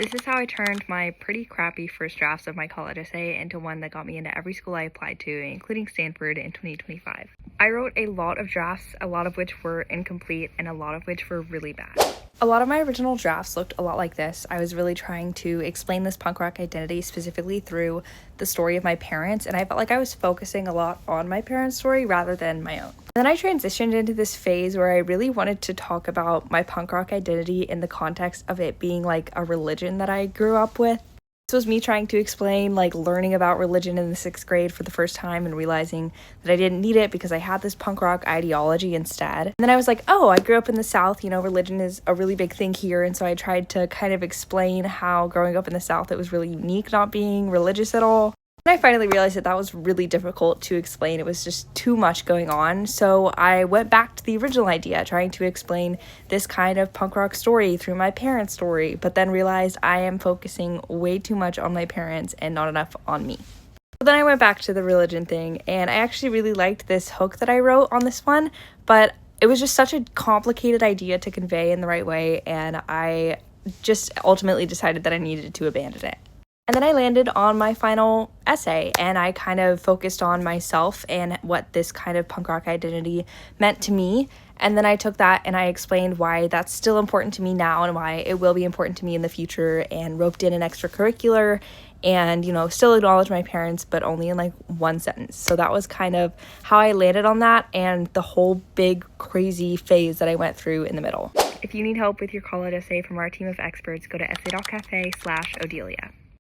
This is how I turned my pretty crappy first drafts of my college essay into one that got me into every school I applied to, including Stanford in 2025. I wrote a lot of drafts, a lot of which were incomplete and a lot of which were really bad. A lot of my original drafts looked a lot like this. I was really trying to explain this punk rock identity specifically through the story of my parents, and I felt like I was focusing a lot on my parents' story rather than my own. Then I transitioned into this phase where I really wanted to talk about my punk rock identity in the context of it being like a religion that I grew up with. This was me trying to explain learning about religion in the 6th grade for the first time and realizing that I didn't need it because I had this punk rock ideology instead. And then I was like, oh, I grew up in the South, religion is a really big thing here. And so I tried to kind of explain how growing up in the South, it was really unique not being religious at all. And I finally realized that that was really difficult to explain. It was just too much going on. So I went back to the original idea, trying to explain this kind of punk rock story through my parents' story, but then realized I am focusing way too much on my parents and not enough on me. So then I went back to the religion thing, and I actually really liked this hook that I wrote on this one, but it was just such a complicated idea to convey in the right way, and I just ultimately decided that I needed to abandon it. And then I landed on my final essay, and I kind of focused on myself and what this kind of punk rock identity meant to me. And then I took that and I explained why that's still important to me now and why it will be important to me in the future, and roped in an extracurricular and, still acknowledge my parents, but only in one sentence. So that was kind of how I landed on that and the whole big crazy phase that I went through in the middle. If you need help with your college essay from our team of experts, go to essay.cafe/Odelia.